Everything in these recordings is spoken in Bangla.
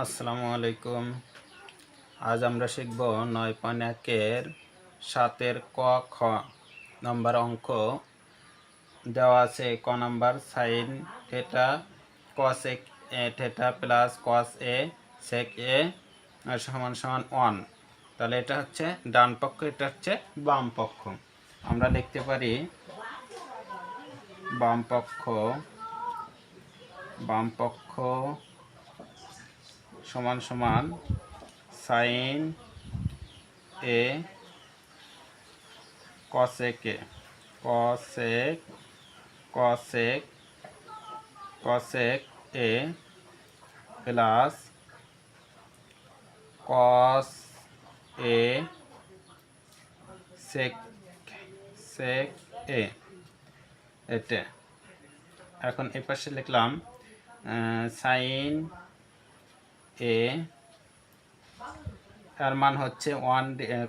আসসালামু আলাইকুম। আজ আমরা শিখব 9.1-এর 7-এর ক খ নম্বর অঙ্ক। দেওয়া আছে ক নাম্বার সাইন থেটা কসেক এ থেটা প্লাস কস এ সেক এ সমান সমান 1। তাহলে এটা হচ্ছে ডান পক্ষ, এটা হচ্ছে বাম পক্ষ। আমরা লিখতে পারি বাম পক্ষ সমান সমান সাইন এ কসেক এ কসেক এ প্লাস কস এ সেক এ। এটা এখন এ পাশে লিখলাম সাইন এ এর মান হচ্ছে 1,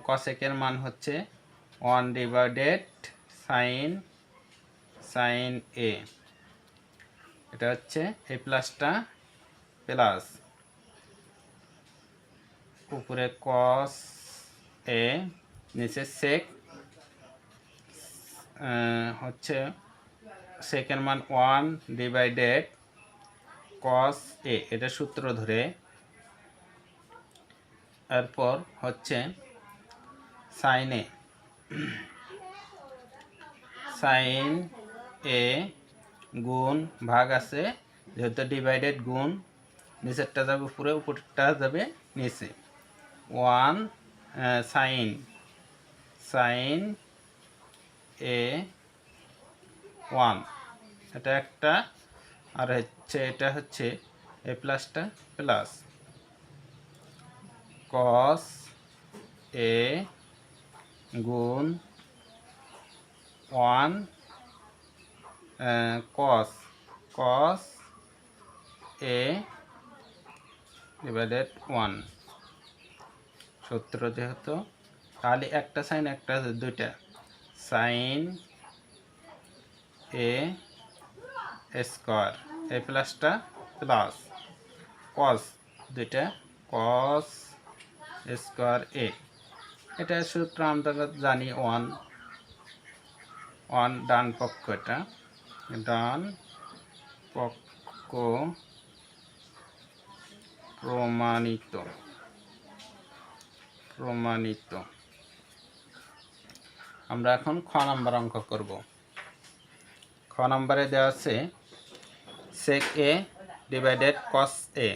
কসেকের মান হচ্ছে 1 ডিভাইডেড সাইন এ। এটা হচ্ছে এই প্লাসটা প্লাস উপরে কস এ, নিচে সেক হচ্ছে সেকের মান 1 ডিভাইডেড কস এ, এটা সূত্র ধরে। এরপর হচ্ছে সাইন এ গুণ ভাগ আছে, যেহেতু ডিভাইডেড গুণ, নিচেরটা যাবে উপরে, উপরটা যাবে নিচে। 1 সাইন এ 1, এটা একটা। আর হচ্ছে এটা হচ্ছে এ প্লাসটা প্লাস কস এ গুণ 1 কস এ ডিভাইডেড 1 সূত্র যেহেতু, তাহলে একটা সাইন একটা দুইটা সাইন এ স্কোয়ার, এ প্লাসটা প্লাস কস, দুইটা কস স্কোয়ার এ। এটা সূত্র আমরা জানি 1 ডান পক্ষ, এটা ডান পক্ষ প্রমাণিত। আমরা এখন খ নাম্বার অঙ্ক করব। খ নাম্বারে দেওয়া আছে সেক এ ডিভাইডেড কস এ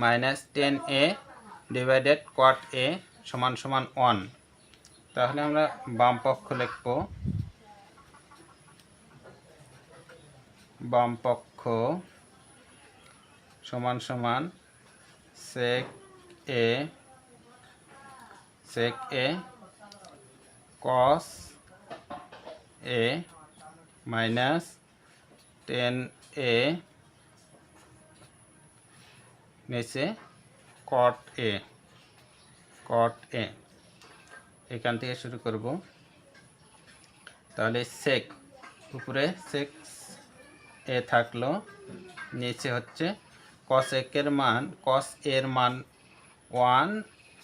মাইনাস 10a ডিভাইডেড কট এ সমান সমান 1। তাহলে আমরা বাম পক্ষ লিখব, বাম পক্ষ সমান সমান সেক এ কস এ মাইনাস 10a নিচে কট এ। এখান থেকে শুরু করব। তাহলে সেক, উপরে সেক এ থাকলো, নিচে হচ্ছে কস এর মান 1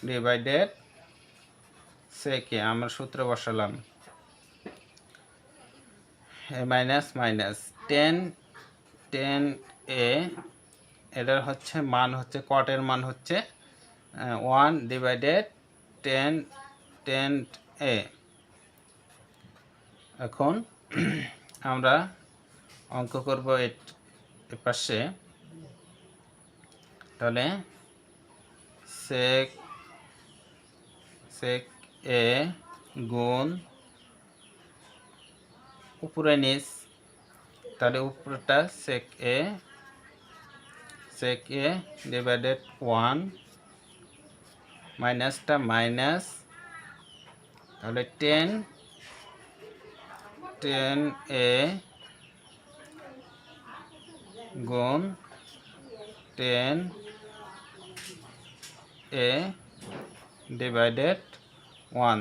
ডিভাইডেড সেক এ। আমরা সূত্র বসালাম মাইনাস 10 এ, এটার হচ্ছে মান হচ্ছে কটের মান হচ্ছে 1 ডিভাইডেড 10 এ। এখন আমরা অঙ্ক করব এ পাশে। তাহলে সেক এ গুণ উপরে নিচ, তাহলে উপরেটা সেক এ ডিভাইডেড 1 মাইনাসটা মাইনাস, তাহলে 10 এ গুণ 10 এ ডিভাইডেড 1।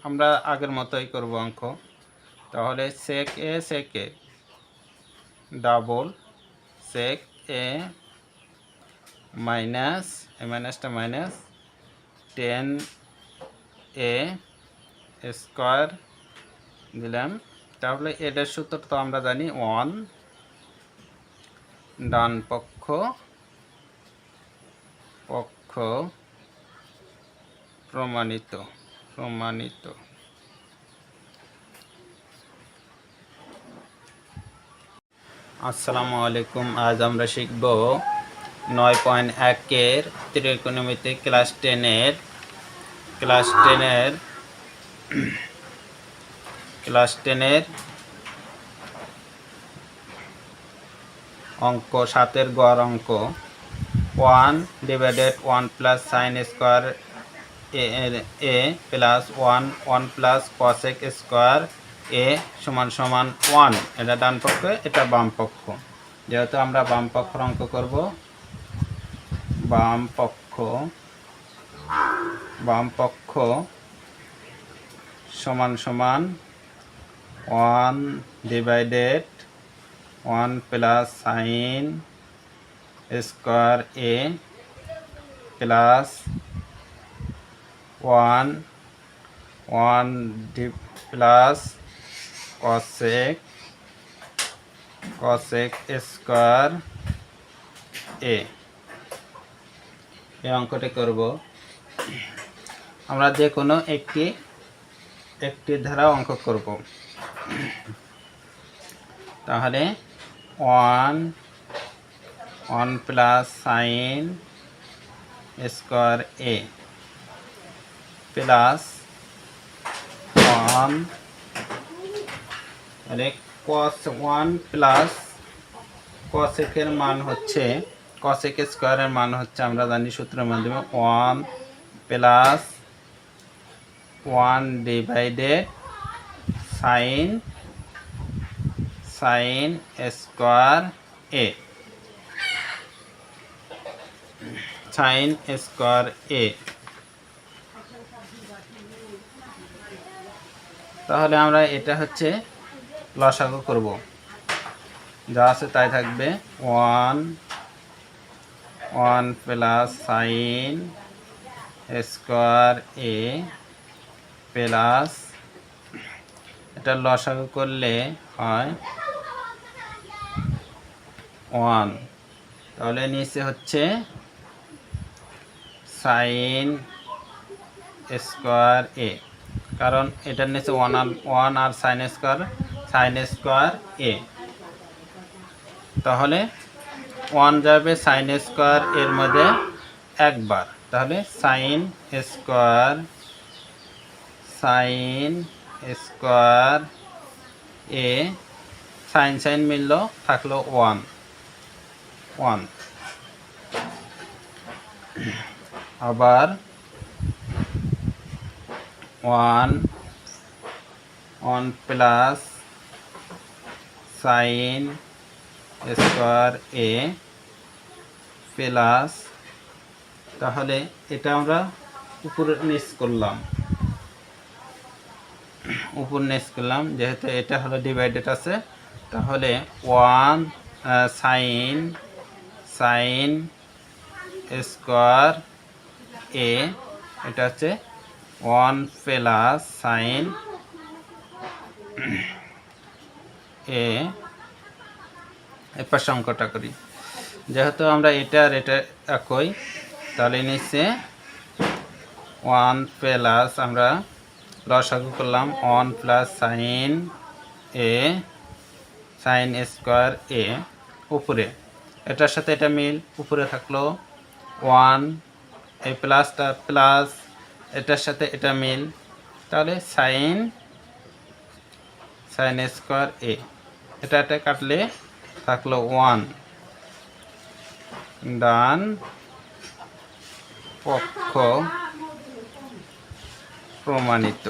আমরা আগের মতোই করব অঙ্ক। তাহলে সেক এ ডাবল সেক এ মাইনাস এ মাইনাসটা মাইনাস 10a স্কোয়ার দিলাম। তাহলে এটার সূত্র তো আমরা জানি 1 ডান পক্ষ প্রমাণিত। আসসালামু আলাইকুম। আজ আমরা শিখব 9.1 এর ত্রিকোণমিতি ক্লাস 10 এর অঙ্ক 7 গড় অঙ্ক 1 ডিভাইডেড 1 প্লাস সাইন স্কোয়ার এ প্লাস 1 প্লাস কসেক স্কোয়ার এ সমান 1। এটা ডান পক্ষ, এটা বাম পক্ষ। যেহেতু আমরা বাম পক্ষের অঙ্ক করব, বাম পক্ষ সমান 1 ডিভাইডেড 1 প্লাস সাইন স্কোয়ার এ প্লাস 1 প্লাস কসেক স্কোয়ার এ। এই অঙ্কটি করব আমরা যে কোনো একটি ধারা অঙ্ক করব। তাহলে 1 প্লাস সাইন স্কোয়ার এ প্লাস 1 cos 1 প্লাস কসেকের মান হচ্ছে, কসেক স্কোয়ারের মান হচ্ছে আমরা জানি সূত্রের মাধ্যমে 1 প্লাস 1 ডিভাইডেড সাইন স্কোয়ার এ, সাইন স্কোয়ার এ। তাহলে আমরা এটা হচ্ছে লসাগু করব, যা আছে তাই থাকবে। 1 প্লাস সাইন স্কোয়ার এ প্লাস, এটা লসাগু করলে হয় 1। তাহলে নিচে হচ্ছে সাইন স্কোয়ার এ, কারণ এটার নিচে 1 আর সাইন স্কোয়ার এ। তাহলে 1 যাবে সাইন স্কোয়ার এর মধ্যে একবার, তাহলে সাইন স্কোয়ার এ, সাইন মিলল, থাকলো 1। আবার 1 প্লাস সাইন স্কোয়ার এ প্লাস, তাহলে এটা আমরা উপর নিচ করলাম, যেহেতু এটা হলো ডিভাইডেড আছে। তাহলে 1 সাইন স্কোয়ার এ, এটা হচ্ছে 1 প্লাস সাইন এ। এরপর অঙ্কটা করি, যেহেতু আমরা এটা আর এটা একই, তাহলে নিচে 1 প্লাস, আমরা লসাগু করলাম 1 প্লাস সাইন স্কোয়ার এ, উপরে এটার সাথে এটা মিল, উপরে থাকলো 1, এই প্লাসটা প্লাস, এটার সাথে এটা মিল, তাহলে সাইন স্কোয়ার এ, এটা কাটলে থাকলো 1। ডান পক্ষ প্রমাণিত।